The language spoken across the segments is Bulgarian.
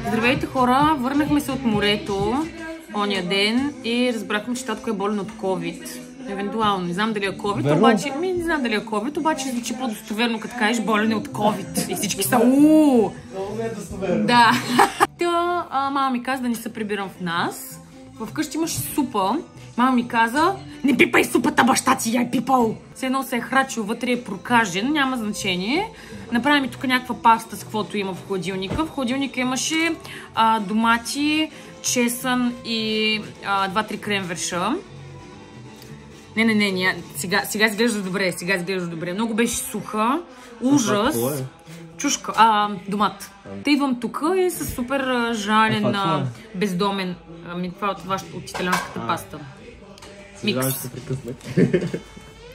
Здравейте хора, върнахме се от морето оня ден и разбрахме, че татко е болен от COVID. Евентуално, не знам дали е COVID, обаче... не знам дали е COVID, обаче звучи по-достоверно, като кажеш болен е от COVID. И всички са Много не е достоверно. Да. Мама ми каза да не се прибирам в нас. Вкъщи имаше супа. Мама ми каза, не пипай супата, баща ти я е пипал. Все едно се е храчил, вътре е прокажен, няма значение. Направи ми тук някаква паста с каквото има в хладилника. В хладилника имаше домати, чесън и 2-3 кренверша. Не, сега изглежда добре, Много беше суха. Ужас. Чушка, домат. Те идвам тук и с супер жален, бездомен. Това е от италианската паста. Микс.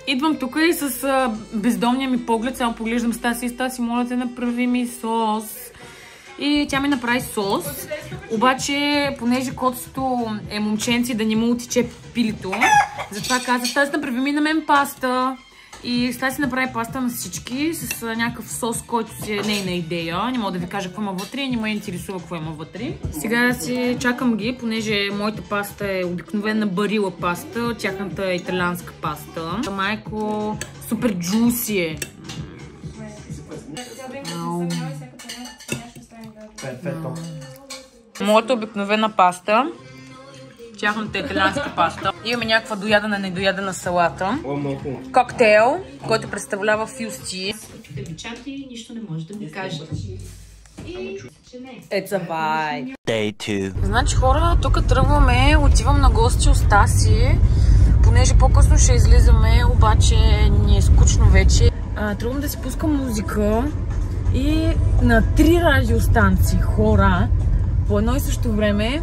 Идвам тук и с бездомния ми поглед, само поглеждам Стаси, моля те, направи ми сос. И тя ми направи сос, обаче, понеже котото е момченци, да не му отече пилито, затова каза, Стаси, направи ми на мен паста. И Стаси направи паста на всички с някакъв сос, който си е нейна идея. Не мога да ви кажа какво има вътре и не ме интересува какво има вътре. Сега си чакам ги, понеже моята паста е обикновена барила паста, тяхната е италианска паста. Майко, супер джуси е. Моята обикновена паста, тяхната италианска паста. Имаме някаква доядена, недоядена салата. Коктейл, който представлява фюсти. Чати, нищо не може да ми кажете. It's a vibe. Day 2. Значи хора, тук тръгваме, отивам на гости у Стаси, понеже по-късно ще излизаме, обаче ни е скучно вече. Тръгвам да си пускам музика и на 3 радиостанции хора по едно и също време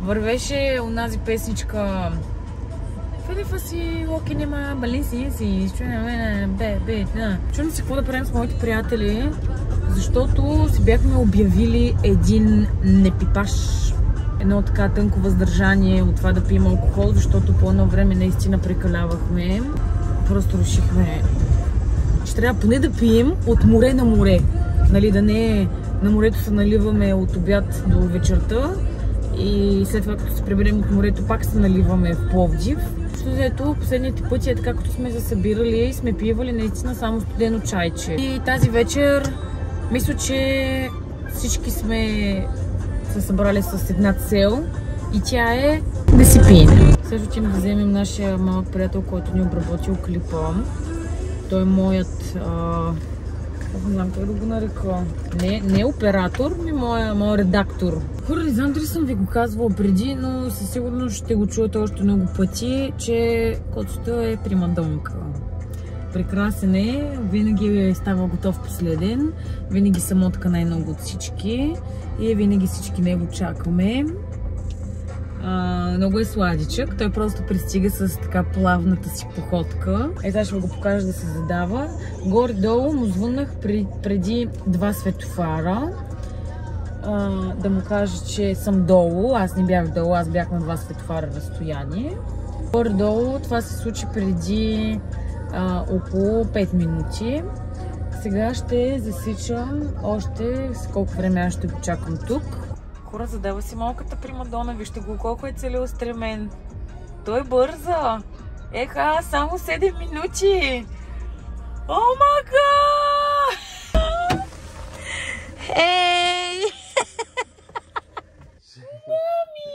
вървеше онази песничка Филипа си, локи нема, балин си, чудно си какво да правим с моите приятели, защото си бяхме обявили един непипаш, едно така тънко въздържание от това да пием алкохол, защото по едно време наистина прекалявахме. Просто решихме, че трябва поне да пием от море на море. Нали, да не на морето се наливаме от обяд до вечерта и след това като се приберем от морето пак се наливаме в Пловдив. Защото последните пъти е така, като сме се събирали и сме пивали наистина само студено чайче. И тази вечер мисля, че всички сме се събрали с една цел и тя е да си пием. Също ще да вземем нашия малък приятел, който ни обработил клипа. Той е моят, не знам как да го нарека, не оператор, ми моя редактор. Хора, не знам дали съм ви го казвала преди, но със сигурност ще го чуете още много пъти, че котото е примадонка. Прекрасен е, винаги става готов последен, винаги самотка най-много от всички и винаги всички него чакаме. Много е сладичък, той просто пристига с така плавната си походка. Сега ще го покажа да се задава. Горе-долу му звъннах преди 2 светофара. Да му кажа, че съм долу. Аз не бях долу, аз бях на 2 светофара разстояние. Горе-долу това се случи преди около 5 минути. Сега ще засичам още с колко време аз ще го чакам тук. Хора, задава си малката примадона, вижте го колко е целеустремен. Той бърза. Еха, само 7 минути. О, мака! Ей! Мами!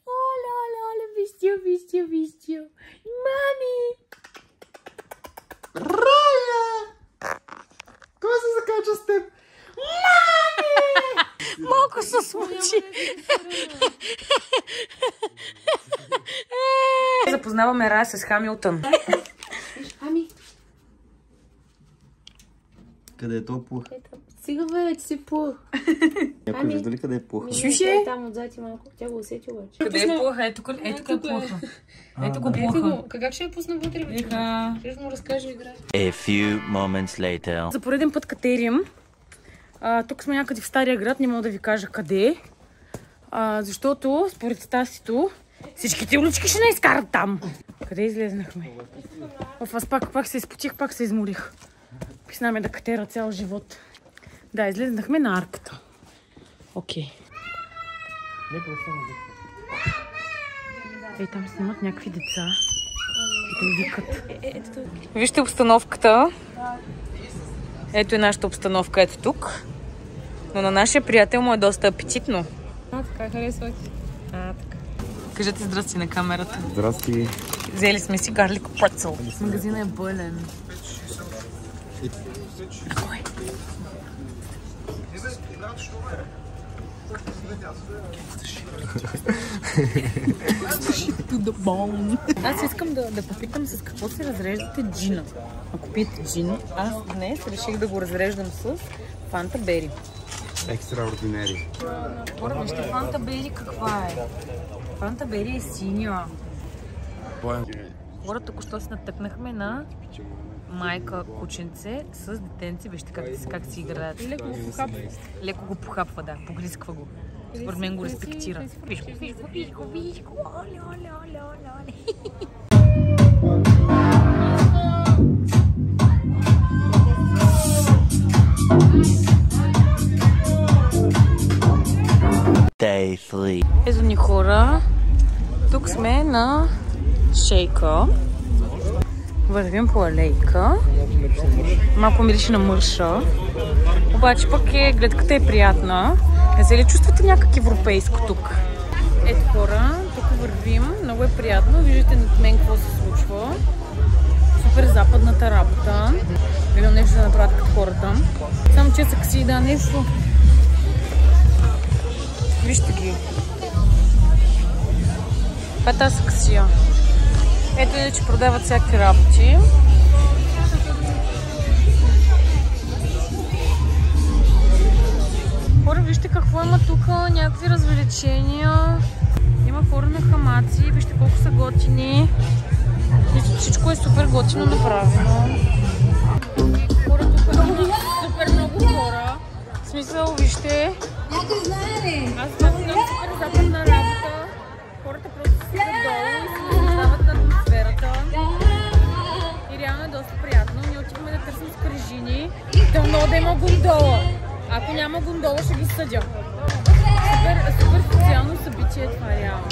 Оле, вистия. Мами! Рая! Кой се закача с теб? Мами! Малко се смучи. Запознаваме Рая с Хамилтън. Ами. Къде е то пух? Сега бе, че си пух. Някой вижда ли къде е пуха? Шуше? Там отзад и малко. Тя го усети обаче. Къде е пуха? Ето е пуха. Ето го пуха. Как ще я пусна вътре? Ще му разкажа игра. A few moments later. За пореден път катерим. Тук сме някъде в Стария град, не мога да ви кажа къде. Защото според Стасито всичките улички ще не изкарат там. Къде излезнахме? Аз пак се изпотих, пак се изморих. Писнаме да катера цял живот. Да, излезнахме на арката. Окей. Ей, там снимат някакви деца. И те викат. Вижте обстановката. Ето е нашата обстановка, ето тук. Но на нашия приятел му е доста апетитно. Така харесва ти. Така. Кажете здрасти на камерата. Здрасти. Взели сме си гарлик прецел. Магазинът е пълен. Кой? Аз искам да попитам с какво се разреждате джина. Ако пиете джин, аз днес реших да го разреждам с Фанта Бери. Екстраординери. Хора, вижте Фанта Бери каква е. Фанта Бери е синя. Хора, току-що се натъкнахме на майка кученце с детенци. Вижте как си играят. Леко го похапва. Леко го похапва, да. Погризква го. Според мен го респектира. Виж го. Оле, оле, оле, оле. Day 3. Ето ни хора. Тук сме на шейка. Вървим по алейка. Малко мирише на мърша. Обаче пък гледката е приятна. Не се ли чувствате някак европейско тук? Ето хора, тук вървим. Много е приятно. Виждате над мен какво се случва. Супер западната работа. Гледам нещо да направят като хората. Само че са кси да нещо. Вижте ги. Това е тази ксия. Ето е, че продават всякакви работи. Хора, вижте какво има тук. Някакви развлечения. Има хора на хамаци. Вижте колко са готини. Всичко е супер готино направено. Хора, тук има супер много хора. В смисъл, вижте. Аз това съм супер западна работа. Хората просто са долу и се наблюдават на атмосферата. И реално е доста приятно. Ние отиваме да търсим скрижини. Дано да има гондола. Ако няма гондола, ще ги съдя. Супер социално събитие е това реално.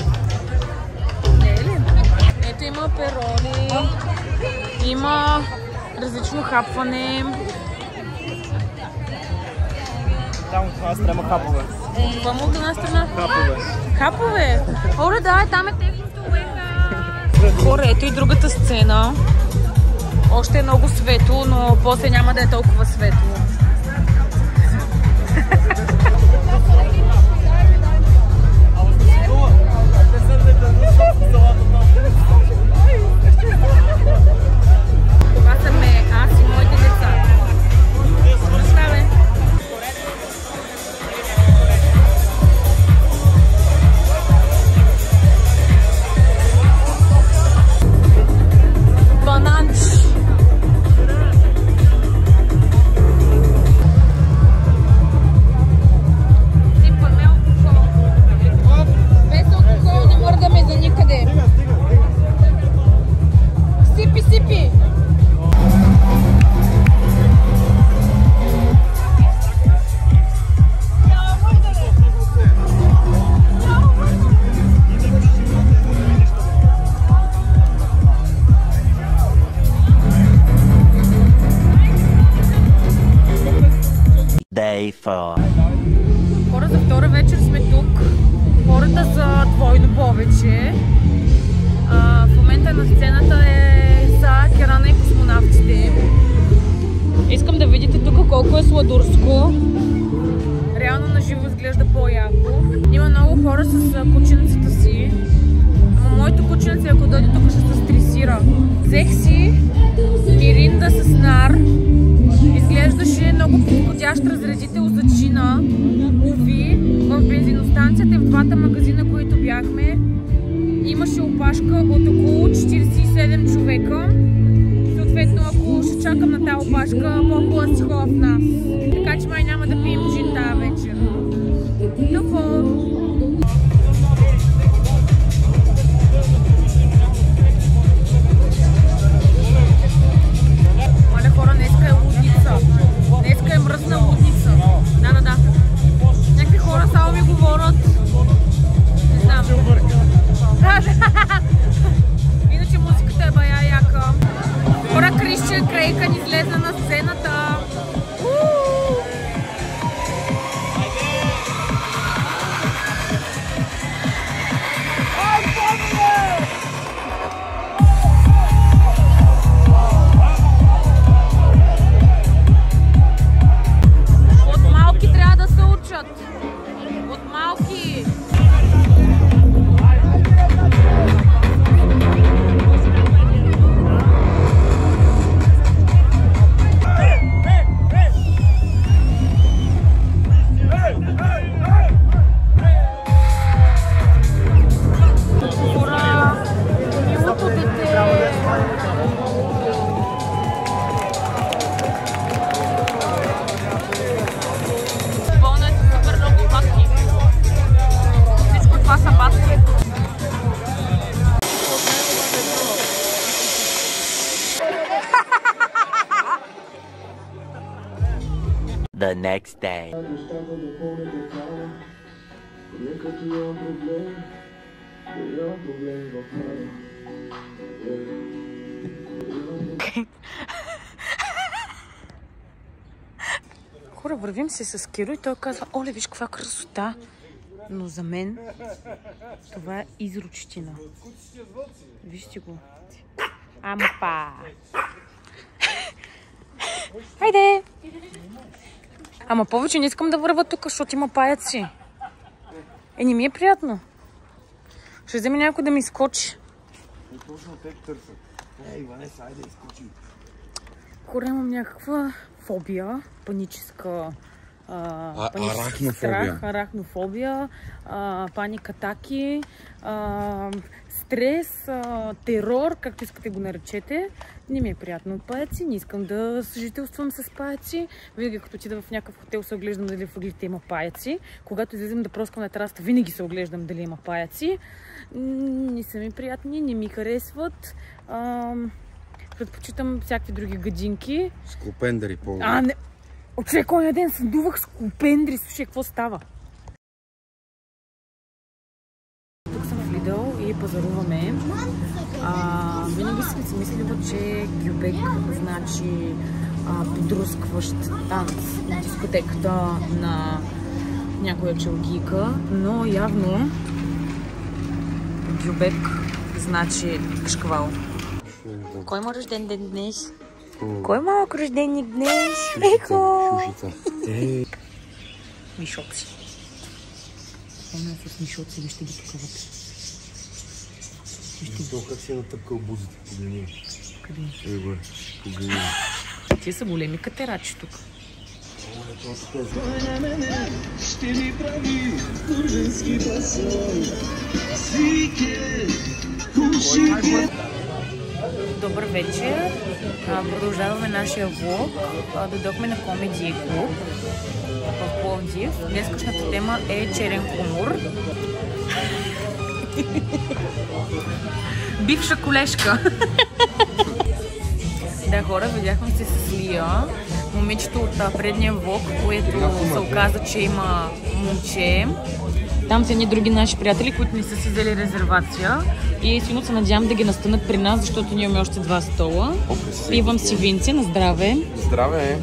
Не е ли? Ето има перони. Има различно хапване. Там от една страна хапове. Това му от една страна? Хапове. Хапове? Хора, да, там е техното уеха. Хора, ето и другата сцена. Още е много светло, но после няма да е толкова светло. Това са ме, аз и моите деца. Представе. Бананч. Сипаме алкохол. Без алкохол не мърдаме за никъде. Сипи, сипи! Day 4. Хора, за втора вечер сме тук. Хората са двойно повече. В момента на сцената са Керана и космонавтите. Искам да видите тук колко е сладурско. Реално на живо изглежда по-яко. Има много хора с кученцата си. Ама моето кученце, ако дойде тук, ще се стресира. Взех си миринда с нар. Изглеждаше много подходящ разредител за джина. Уви, в бензиностанцията и в двата магазина, които бяхме, имаше опашка от около 47 човека. Съответно, ако ще чакам на тази опашка, по-хубаво да си ходя в нас. Така че май няма да пием джин тази вечер. Тъпо! Маля хора, днеска е лудница. Днеска е мръсна лудница. Да. Някакви хора са От малки. The next day. Хора, вървим се с Киро и той казва: оле, виж каква красота. Но за мен това е изручтина. Вижте го. Ампа! Хайде! Ама повече не искам да върва тук, защото има паяци. Не ми е приятно. Ще вземе някой да ми скочи. Точно те търсят. Иванеса, айде изкочи. Хора, имам някаква фобия, паническа... Арахнофобия. Страх, арахнофобия, паникатаки, стрес, терор, както искате го наречете. Не ми е приятно от паяци, не искам да съжителствам с паяци. Винаги като отида в някакъв хотел се оглеждам дали в ъглите има паяци. Когато излизам да проскам на терасата, винаги се оглеждам дали има паяци. Не са ми приятни, не ми харесват. Предпочитам всякакви други гадинки. Скопендери по... Не... От човек, оня ден съдувах скопендри. Слушай, какво става? Тук съм в Лидъл и пазаруваме. Винаги съм си мислила, че гюбек значи подрускващ танц на дискотеката на някоя челгийка, но явно гюбек значи шквал. Кой има рожден ден днес? Кой малък рожденник днес? Еко! Мишоци. Помня с мишоци, вижте ги тук вътре. То как си е натъпкал бузите, погледни. Къде? Погледни. Тия са големи катерачи тук. Ще ми прави курженски фасон. Свике, кушике. Добър вечер. Продължаваме нашия влог. Дойдохме на Комеди Клуб в Пловдив. Днескашната тема е черен хумор. Бивша колежка. Да, хора, видяхме се с Лия, момичето от предния влог, което се оказа, че има момче. Там са едни други наши приятели, които не са си взели резервация. И силно се надявам да ги настанат при нас, защото ние имаме още 2 стола. Пивам си винце, на здраве. Здраве!